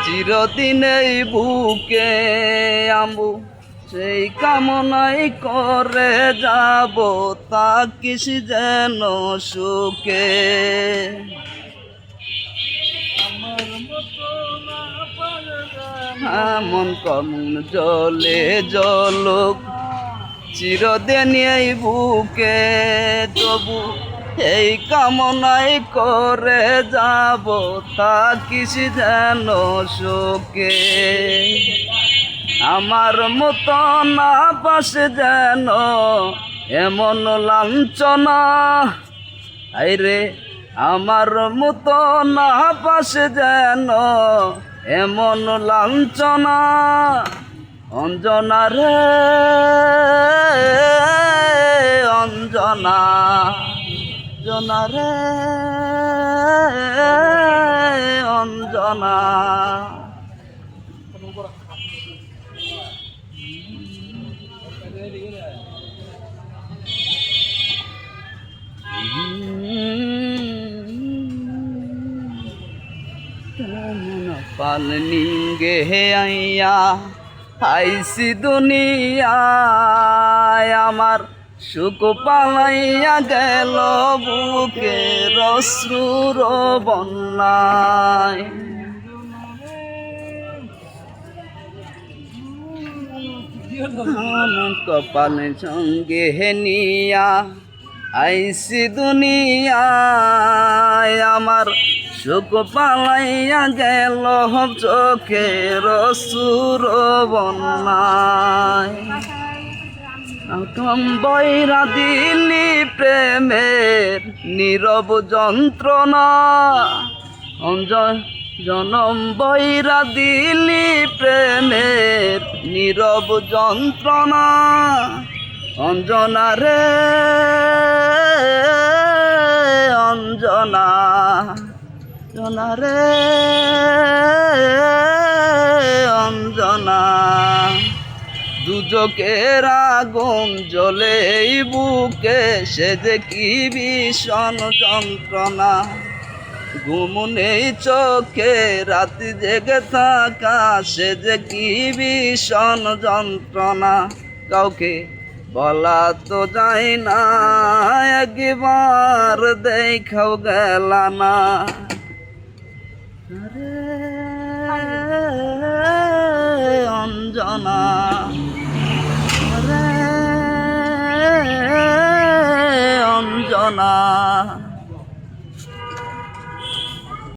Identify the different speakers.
Speaker 1: চিরদিন এই বুকে আম্বু সেই কামনাই করে যাব থাকিস যেন সুখে। মন কমন জলে জলুক চিরদিন এই বুকে, তবু এই কামনাই করে যাব থাকিস যেন সুখে। আমার মতো না পাশে যেন এমন লাঞ্ছনা, আইরে আমার মতো না পাশে যেন এমন লাঞ্ছনা। অঞ্জনা রে অঞ্জনা, অঞ্জনা রে অঞ্জনা। পালনিঙ্গে আইয়া আইসি দুনিয়ায়, আমার সুখ পালাইয়া গেল বুকের অশ্রুর বন্যায়। কপালের সঙ্গে নিয়া আইসি দুনিয়ায়, আমার সুখ পালাইয়া গেল চোখের অশ্রুর বন্যায়। বৈরা দিলি প্রেমের নীরব যন্ত্রণা, জনম বৈরা দিলি প্রেমের নীরব যন্ত্রণা। অঞ্জনা রে অঞ্জনা, অঞ্জনা রে অঞ্জনা। দুজকের আগুন জ্বলে এই বুকে, সে যে কি ভীষণ যন্ত্রণা। ঘুম নেই চোখে রাতি জেগে থাকা, সে যে কি ভীষণ যন্ত্রণা। কাউকে বলা তো যায় না, একবার দেখাও গেল না। অঞ্জনা।